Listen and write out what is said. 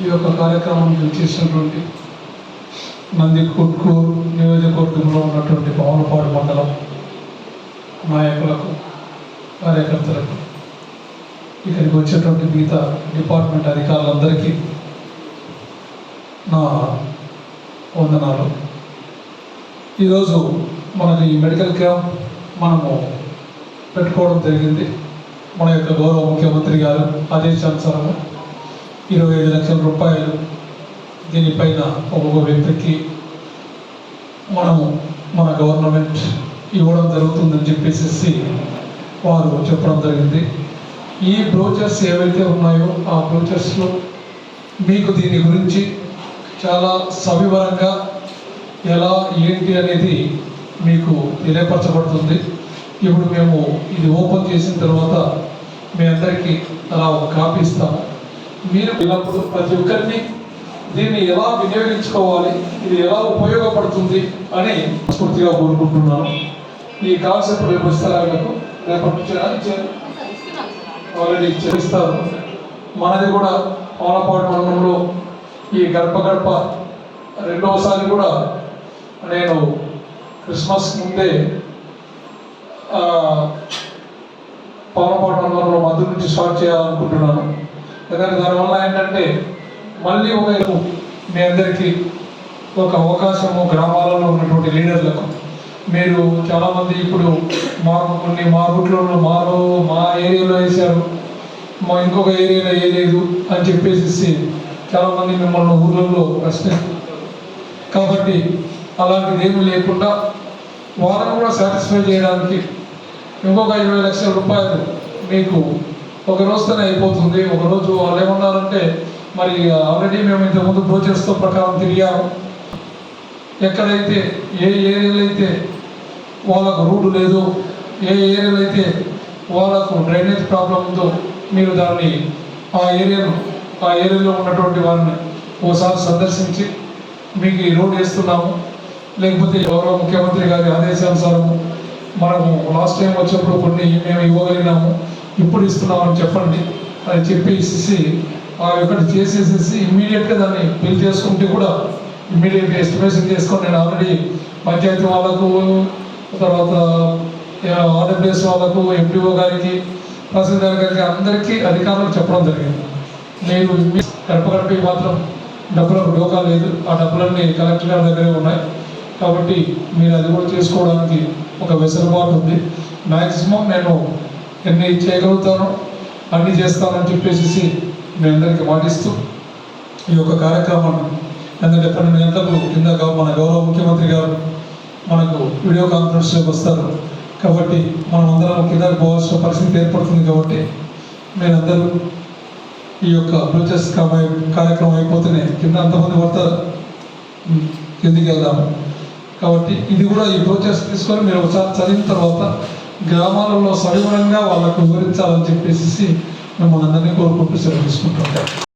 ఈ యొక్క కార్యక్రమానికి చేసినటువంటి నందికొట్కూరు నియోజకవర్గంలో ఉన్నటువంటి పవనపాడు మండలం నాయకులకు, కార్యకర్తలకు, ఇక్కడికి వచ్చేటువంటి మిగతా డిపార్ట్మెంట్ అధికారులందరికీ నా వందనాలు. ఈరోజు మనకు ఈ మెడికల్ క్యాంప్ మనము పెట్టుకోవడం జరిగింది. మన యొక్క గౌరవ ముఖ్యమంత్రి గారు ఆదేశానుసారము 25 లక్షల రూపాయలు దీనిపైన ఒక్కొక్క వ్యక్తికి మనము మన గవర్నమెంట్ ఇవ్వడం జరుగుతుందని చెప్పేసి వారు చెప్పడం జరిగింది. ఈ బ్రోచర్స్ ఏవైతే ఉన్నాయో ఆ బ్రోచర్స్లో మీకు దీని గురించి చాలా సవివరంగా ఎలా ఏంటి అనేది మీకు తెలియపరచబడుతుంది. ఇప్పుడు మేము ఇది ఓపెన్ చేసిన తర్వాత మీ అందరికీ అలా ఒక కాపీ ఇస్తాము. మీరు విన్నప్పుడు ప్రతి ఒక్కరిని దీన్ని ఎలా వినియోగించుకోవాలి, ఇది ఎలా ఉపయోగపడుతుంది అని స్ఫూర్తిగా కోరుకుంటున్నాను. ఈ కాన్సెప్ట్ రేపు ఇస్తారాలకు రేపటి నుంచి ఆల్రెడీ చేస్తారు. మనది కూడా పవనపాడు మండలంలో ఈ గడప రెండవసారి కూడా నేను క్రిస్మస్ ముందే పవనపాడు మండలంలో మధ్య నుంచి స్టార్ట్ చేయాలనుకుంటున్నాను. ఎందుకంటే దానివల్ల ఏంటంటే మళ్ళీ మీ అందరికీ ఒక అవకాశము, గ్రామాలలో ఉన్నటువంటి లీడర్లకు మీరు చాలామంది ఇప్పుడు మా రూట్లో మా ఏరియాలో వేశారు, మా ఇంకొక ఏరియాలో వేయలేదు అని చెప్పేసి చాలామంది మిమ్మల్ని ఊళ్ళల్లో ప్రశ్నిస్తున్నారు. కాబట్టి అలాంటిది ఏమీ లేకుండా వాళ్ళని కూడా సాటిస్ఫై చేయడానికి ఇంకొక 20 లక్షల రూపాయలు మీకు ఒక రోజుతోనే అయిపోతుంది. ఒకరోజు వాళ్ళు ఏమన్నారంటే, మరి ఆల్రెడీ మేము ఇంతకుముందు బ్రోచర్స్తో ప్రకారం తిరిగాము, ఎక్కడైతే ఏ ఏరియాలో అయితే వాళ్ళకు రూట్ లేదు, ఏ ఏరియాలో అయితే వాళ్ళకు డ్రైనేజ్ ప్రాబ్లం ఉందో మీరు దాన్ని ఆ ఏరియాలో ఉన్నటువంటి వారిని ఓసారి సందర్శించి మీకు ఈ రోడ్ వేస్తున్నాము, లేకపోతే గౌరవ ముఖ్యమంత్రి గారి ఆదేశానుసారము మనము లాస్ట్ టైం వచ్చినప్పుడు కొన్ని మేము ఇవ్వగలిగినాము, ఇప్పుడు ఇస్తున్నామని చెప్పండి అని చెప్పేసి ఆ ఒకటి చేసేసేసి ఇమ్మీడియట్గా దాన్ని బిల్ చేసుకుంటే కూడా ఇమ్మీడియట్గా ఎస్టిమేషన్ చేసుకొని నేను ఆల్రెడీ పంచాయతీ వాళ్ళకు, తర్వాత ఆర్డబ్ల్యూఎస్ వాళ్ళకు, ఎంపీఓ గారికి, తహసీల్దార్ గారికి అందరికీ అధికారులకు చెప్పడం జరిగింది. నేను గడప మాత్రం డబ్బులకు డోకా లేదు, ఆ డబ్బులన్నీ కలెక్టర్ గారి దగ్గరే ఉన్నాయి. కాబట్టి మీరు అది కూడా చేసుకోవడానికి ఒక వెసులుబాటు ఉంది. మ్యాక్సిమం నేను ఎన్ని చేయగలుగుతానో అన్నీ చేస్తానని చెప్పేసి మీ అందరికీ మాటిస్తూ ఈ యొక్క కార్యక్రమాన్ని ఎందుకంటే 12 గంటలకు కింద మన గౌరవ ముఖ్యమంత్రి గారు మనకు వీడియో కాన్ఫరెన్స్లోకి వస్తారు. కాబట్టి మనం అందరం కిందకు పోవాల్సిన పరిస్థితి ఏర్పడుతుంది. కాబట్టి మీరందరూ ఈ యొక్క బ్రోచర్స్ కార్యక్రమం అయిపోతేనే కింద అంతమంది పడతారు, కిందికి వెళ్దాము. కాబట్టి ఇది కూడా ఈ బ్రోచర్స్ తీసుకొని మీరు ఒకసారి చదివిన తర్వాత గ్రామాలలో సవివరంగా వాళ్ళకు వివరించాలని చెప్పేసి మిమ్మల్ని అందరినీ కోరుకుంటూ సెలవు తీసుకుంటుంటాం.